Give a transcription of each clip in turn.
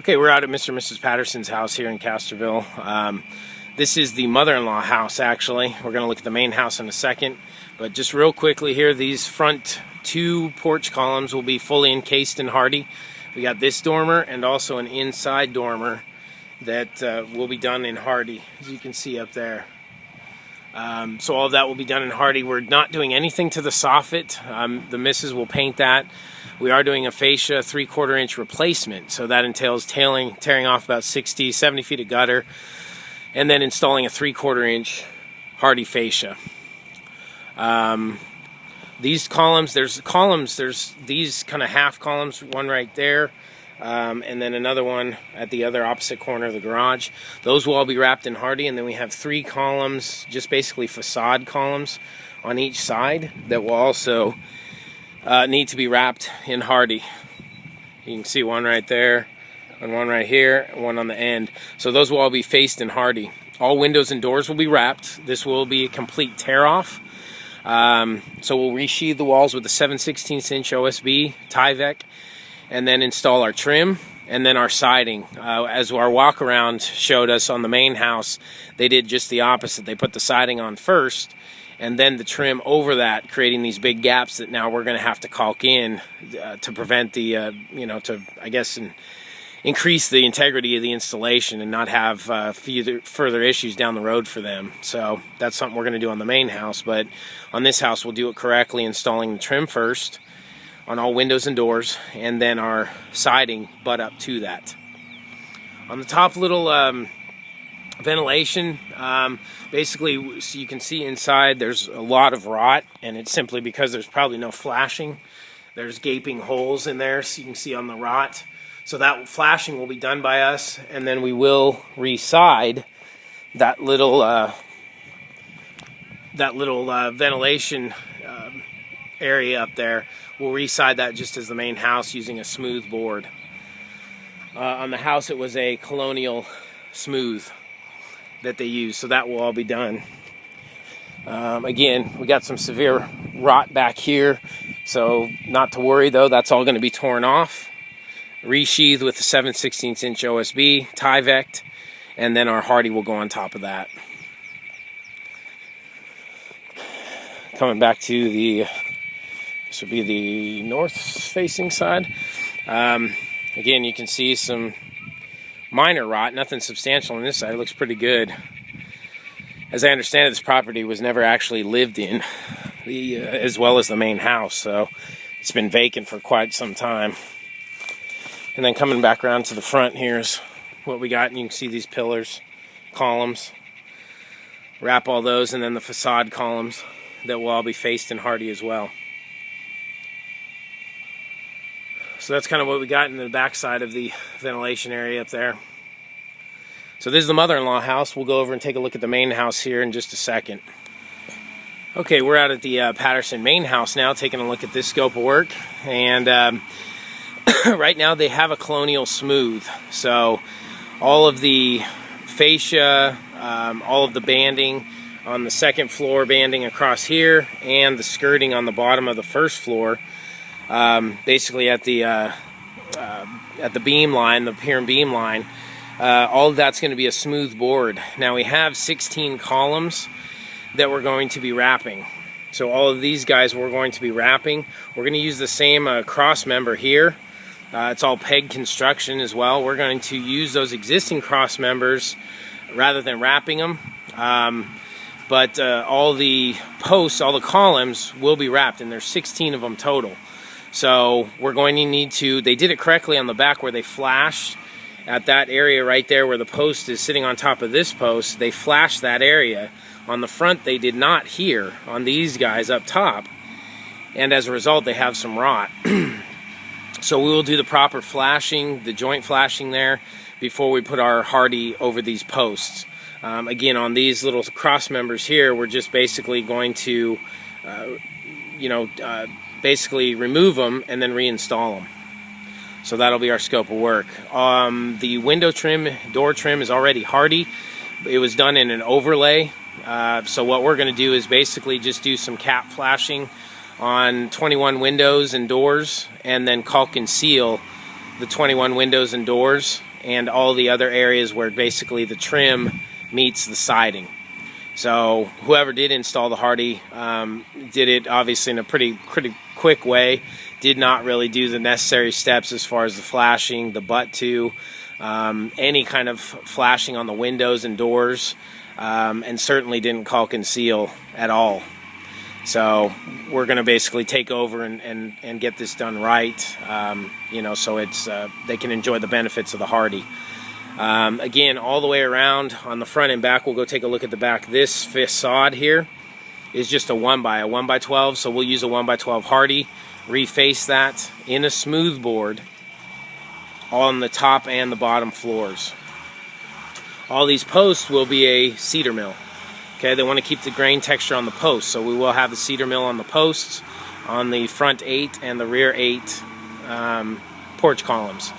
Okay, we're out at Mr. and Mrs. Patterson's house here in Castroville. This is the mother-in-law house, actually. We're going to look at the main house in a second. But just real quickly here, these front two porch columns will be fully encased in Hardie. We got this dormer and also an inside dormer that will be done in Hardie, as you can see up there. So all of that will be done in Hardie. We're not doing anything to the soffit. The missus will paint that. We are doing a fascia 3/4 inch replacement, so that entails tearing off about 60, 70 feet of gutter, and then installing a 3/4 inch Hardie fascia. These columns, there's these kind of half columns, one right there, and then another one at the other opposite corner of the garage. Those will all be wrapped in Hardie, and then we have 3 columns, just basically facade columns on each side that will also need to be wrapped in Hardie. You can see one right there, and one right here, and one on the end. So those will all be faced in Hardie. All windows and doors will be wrapped. This will be a complete tear-off. So we'll resheathe the walls with a 7/16 inch OSB Tyvek, and then install our trim and then our siding. As our walk-around showed us on the main house, they did just the opposite. They put the siding on first, and then the trim over that, creating these big gaps that now we're going to have to caulk in to prevent the, to, I guess, increase the integrity of the installation and not have further issues down the road for them. So that's something we're going to do on the main house, but on this house we'll do it correctly, installing the trim first on all windows and doors, and then our siding butt up to that. On the top little ventilation, basically, so you can see inside there's a lot of rot, and it's simply because there's probably no flashing. There's gaping holes in there, so you can see on the rot. So that flashing will be done by us, and then we will re-side that little ventilation area up there. We'll re-side that just as the main house using a smooth board. On the house it was a Colonial smooth that they use, so that will all be done. Again, we got some severe rot back here, so not to worry though, that's all going to be torn off. Resheathed with the 7/16 inch OSB, Tyvek, and then our Hardie will go on top of that. Coming back to this would be the north-facing side. Again, you can see some minor rot, nothing substantial on this side. It looks pretty good. As I understand it, this property was never actually lived in, as well as the main house, so it's been vacant for quite some time. And then coming back around to the front, here's what we got. And you can see these pillars, columns. Wrap all those, and then the facade columns that will all be faced in Hardie as well. So that's kind of what we got in the back side of the ventilation area up there. So this is the mother-in-law house. We'll go over and take a look at the main house here in just a second. Okay, we're out at the Patterson main house now, taking a look at this scope of work. And right now they have a Colonial smooth, so all of the fascia, all of the banding on the second floor, banding across here, and the skirting on the bottom of the first floor, basically at the beam line, the pier and beam line, all of that's going to be a smooth board. Now we have 16 columns that we're going to be wrapping. So all of these guys we're going to be wrapping. We're going to use the same cross member here. It's all peg construction as well. We're going to use those existing cross members rather than wrapping them. But all the posts, all the columns will be wrapped, and there's 16 of them total. So we're going to need to, they did it correctly on the back where they flashed at that area right there where the post is sitting on top of this post. They flashed that area. On the front they did not here on these guys up top, and as a result they have some rot. So we will do the proper flashing, the joint flashing there, before we put our Hardie over these posts. Again, on these little cross members here, we're just basically going to, basically remove them and then reinstall them. So that'll be our scope of work. The window trim, door trim is already Hardie. It was done in an overlay. So what we're going to do is basically just do some cap flashing on 21 windows and doors, and then caulk and seal the 21 windows and doors and all the other areas where basically the trim meets the siding. So whoever did install the Hardie did it obviously in a pretty quick way. Did not really do the necessary steps as far as the flashing, the butt-to, any kind of flashing on the windows and doors, and certainly didn't caulk and seal at all. So we're going to basically take over and get this done right, you know, so it's they can enjoy the benefits of the Hardie. Again, all the way around on the front and back, we'll go take a look at the back. This facade here is just a 1x12, so we'll use a 1x12 Hardie, reface that in a smooth board on the top and the bottom floors. All these posts will be a cedar mill. Okay, they want to keep the grain texture on the posts, so we will have the cedar mill on the posts, on the front 8 and the rear 8 porch columns.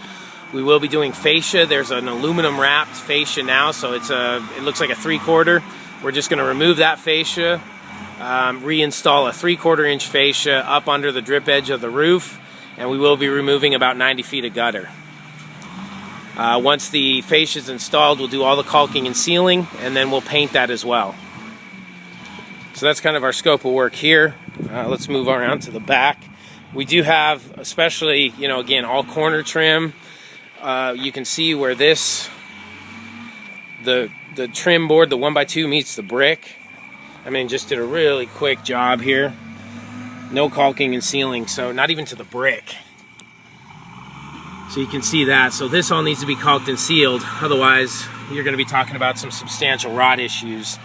We will be doing fascia. There's an aluminum wrapped fascia now, so it looks like a 3/4. We're just going to remove that fascia, reinstall a 3/4 inch fascia up under the drip edge of the roof, and we will be removing about 90 feet of gutter. Once the fascia is installed, we'll do all the caulking and sealing, and then we'll paint that as well. So that's kind of our scope of work here. Let's move around to the back. We do have, especially, you know, again, all corner trim. You can see where the trim board, the 1x2 meets the brick. I mean, just did a really quick job here. No caulking and sealing, so not even to the brick. So you can see that. So this all needs to be caulked and sealed. Otherwise, you're going to be talking about some substantial rot issues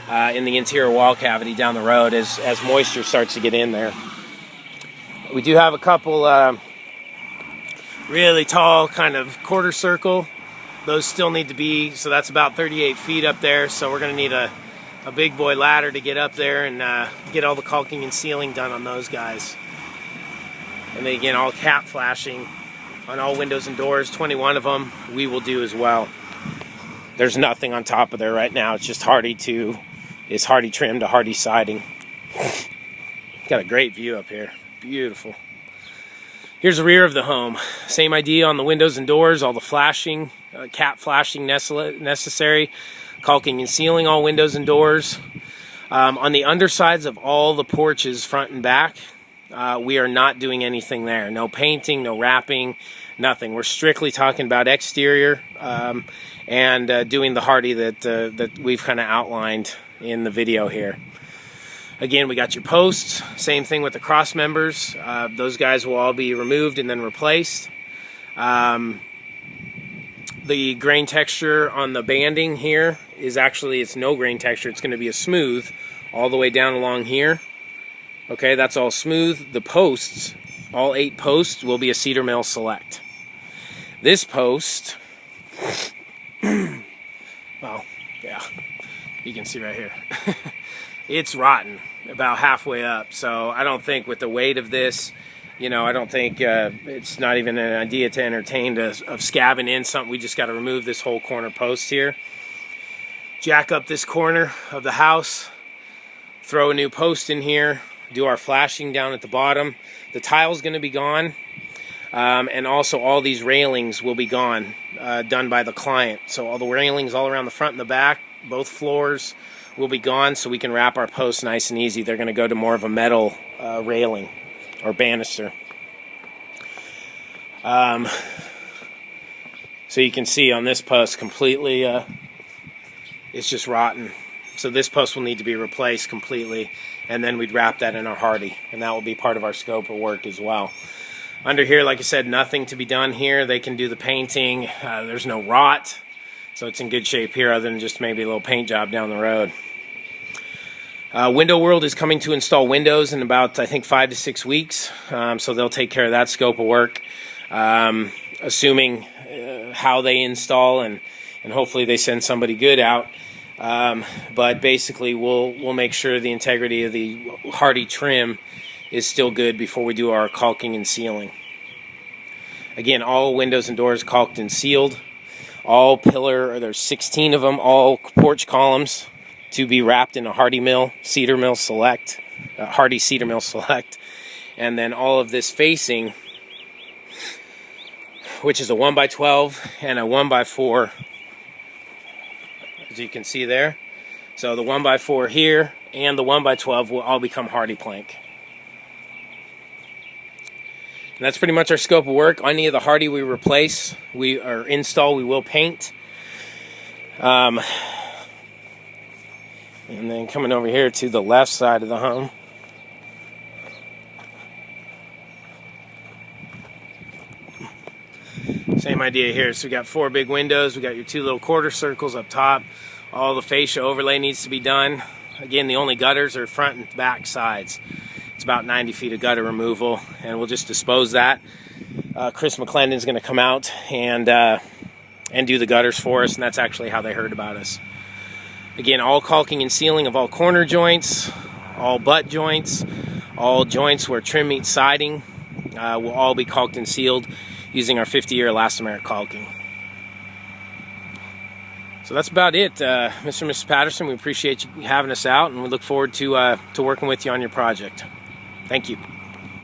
in the interior wall cavity down the road as moisture starts to get in there. We do have a couple really tall kind of quarter circle. Those still need to be, so that's about 38 feet up there. So we're going to need a big boy ladder to get up there and get all the caulking and sealing done on those guys. And then again, all cap flashing on all windows and doors, 21 of them, we will do as well. There's nothing on top of there right now. It's just Hardie trim to Hardie siding. Got a great view up here. Beautiful. Here's the rear of the home. Same idea on the windows and doors, all the flashing, cap flashing necessary, caulking and sealing all windows and doors. On the undersides of all the porches, front and back, we are not doing anything there. No painting, no wrapping, nothing. We're strictly talking about exterior and doing the Hardie that we've kind of outlined in the video here. Again, we got your posts. Same thing with the cross members. Those guys will all be removed and then replaced. The grain texture on the banding here is actually, it's no grain texture. It's going to be a smooth all the way down along here. Okay, that's all smooth. The posts, all 8 posts, will be a cedar mill select. This post, well, yeah, you can see right here. It's rotten about halfway up, so I don't think with the weight of this, you know, I don't think it's not even an idea to entertain of scabbing in something. We just got to remove this whole corner post here, jack up this corner of the house, throw a new post in here, do our flashing down at the bottom. The tile's going to be gone, and also all these railings will be gone, done by the client. So all the railings all around the front and the back, both floors, will be gone, so we can wrap our posts nice and easy. They're going to go to more of a metal railing or banister. So you can see on this post completely, it's just rotten. So this post will need to be replaced completely, and then we'd wrap that in our Hardie, and that will be part of our scope of work as well. Under here, like I said, nothing to be done here. They can do the painting. There's no rot, so it's in good shape here other than just maybe a little paint job down the road. Window World is coming to install windows in about, I think, 5 to 6 weeks, so they'll take care of that scope of work, assuming how they install, and hopefully they send somebody good out. But basically, we'll make sure the integrity of the Hardie trim is still good before we do our caulking and sealing. Again, all windows and doors caulked and sealed. All pillar, there's 16 of them, all porch columns to be wrapped in a Hardie mill, cedar mill select, Hardie cedar mill select. And then all of this facing which is a 1x12 and a 1x4, as you can see there. So the 1x4 here and the 1x12 will all become Hardie plank. And that's pretty much our scope of work. Any of the Hardie we replace, or install, we will paint. And then coming over here to the left side of the home. Same idea here. So we got 4 big windows. We got your 2 little quarter circles up top. All the fascia overlay needs to be done. Again, the only gutters are front and back sides. It's about 90 feet of gutter removal, and we'll just dispose that. Chris McClendon's going to come out and do the gutters for us, and that's actually how they heard about us. Again, all caulking and sealing of all corner joints, all butt joints, all joints where trim meets siding will all be caulked and sealed using our 50-year elastomeric caulking. So that's about it, Mr. and Mrs. Patterson. We appreciate you having us out, and we look forward to working with you on your project. Thank you.